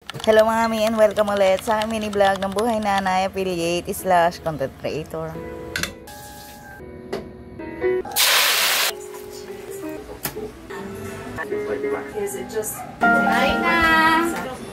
Hello mga mi and welcome ulit sa aking mini vlog ng Buhay Nanay Affiliate / Content Creator.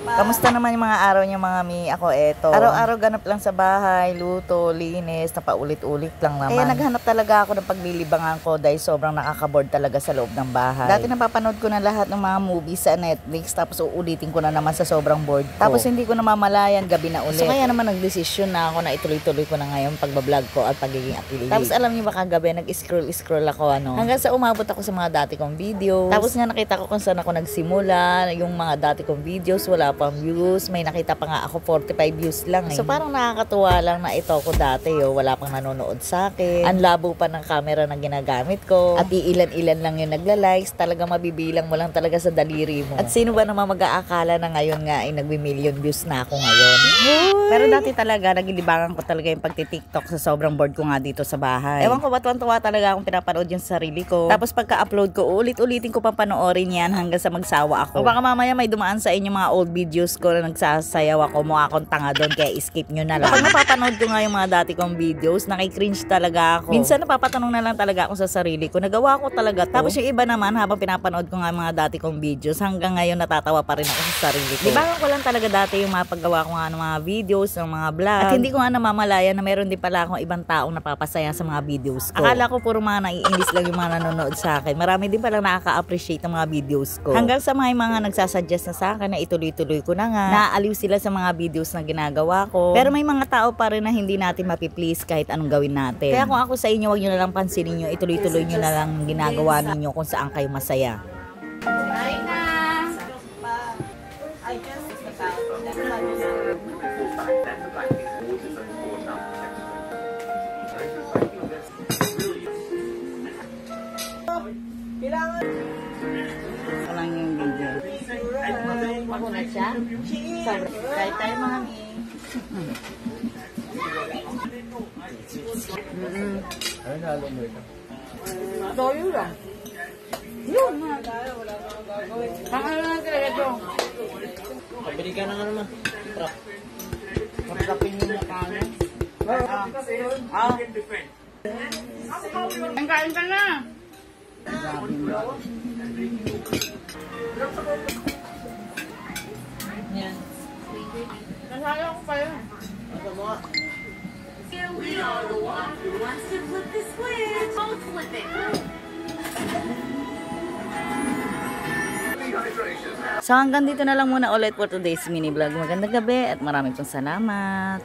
Kamusta naman yung mga araw niyo mga mi? Ako eto. Araw-araw ganap lang sa bahay, luto, linis, napaulit-ulit lang naman. Kaya naghanap talaga ako ng paglilibangan ko dahil sobrang nakaka-board talaga sa loob ng bahay. Dati napapanood ko na lahat ng mga movies sa Netflix tapos uulitin ko na naman sa sobrang bored ko. Tapos hindi ko na mamalayan, gabi na ulit. So kaya naman nagdesisyon na ako na ituloy-tuloy ko na ngayon pagbablog ko at pagiging affiliate. Tapos alam niyo ba kagabi nag-scroll ako hanggang sa umabot ako sa mga dati kong videos. Tapos nga nakita ko kung saan ako nagsimula, yung mga dati kong videos wala pang views, may nakita pa nga ako 45 views lang eh. So parang nakakatuwa lang na ito ko dati wala pang nanonood sa akin. Ang labo pa ng camera na ginagamit ko. At iilan-ilan lang yung nagla-likes, talaga mabibilang mo lang talaga sa daliri mo. At sino ba naman mag-aakala na ngayon nga ay nagbi-million views na ako ngayon? Pero dati talaga nagilibangan ko talaga yung pagti-TikTok sa sobrang bored ko nga dito sa bahay. Ewan ko ba tuwa talaga akong pinapanood yung sarili ko. Tapos pagka-upload ko, ulit-ulitin ko pang panoorin yan hanggang sa magsawa ako. O baka mamaya may dumaan sa inyo mga old videos ko na nagsasayaw ako, mukha akong tanga doon, kaya skip nyo na lang. Kapag napapanood ko nga yung mga dati kong videos, nakikringe talaga ako. Minsan napapatanong na lang talaga ako sa sarili ko, nagawa ko talaga to. Tapos yung iba naman, habang pinapanood ko nga mga dati kong videos, hanggang ngayon natatawa pa rin ako sa sarili ko. Libangan ko lang talaga dati yung mapaggawa ko nga ng mga videos, ng mga vlog. At hindi ko nga namamalayan na meron din pala akong ibang taong napapasaya sa mga videos ko. Akala ko puro mga naiinis lang yung mga nanonood sa akin. Marami din palang nakaka-appreciate ng mga videos ko. Hanggang sa mga nagsasuggest na sa akin na ituloy-tuloy ko na nga. Naaaliw sila sa mga videos na ginagawa ko. Pero may mga tao pa rin na hindi natin mapiplease kahit anong gawin natin. Kaya kung ako sa inyo, wag nyo na lang pansinin nyo, ituloy-tuloy nyo na lang ginagawa ninyo kung saan kayo masaya. Walang yung video. Ako na siya. Kahit tayo mga mi. Ano nalo mo ito? Doyo lang. Yun mga tayo. Wala kang gagawin. Ano lang talaga ito? Pabili ka na nga naman. Trap. Matrapin yung mukha niya. Ang kain ka na. Yan. Nasaya ko pa yun. Ano mo? Here we are, the one who wants to flip the switch. Both flip it. So hanggang dito na lang muna ulit for today's mini vlog. Magandang gabi at maraming salamat.